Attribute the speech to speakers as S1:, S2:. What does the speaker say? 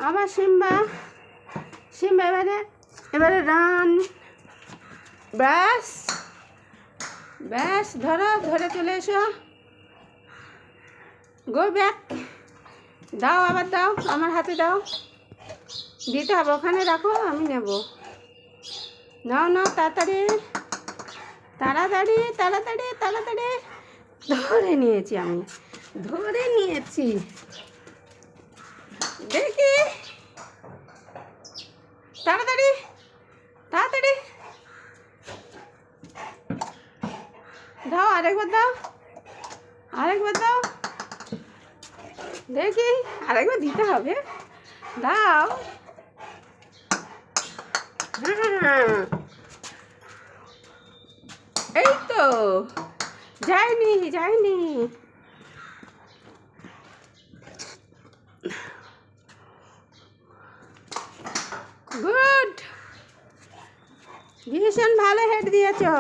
S1: আবার Simba Simba এবারে run. ব্যাস ব্যাস, ধরে চলে এসো। Go back. দাও, আবার দাও, আমার হাতে দাও। দিতে হবে, ওখানে রাখো, আমি নেব। নাও নাও, তাড়াতাড়ি তাড়াতাড়ি তাড়াতাড়ি তাড়াতাড়ি। ধরে নিয়েছি, আমি ধরে নিয়েছি। দেখি, তাড়াতাড়ি তাড়াতাড়ি দাও, আরেকবার দাও, আরেকবার দাও। দেখি, আরেকবার দিতে হবে। দাও। হ্যাঁ, এই তো, যায়নি যায়নি। গুড, ভীষণ ভালো হেড দিয়েছো।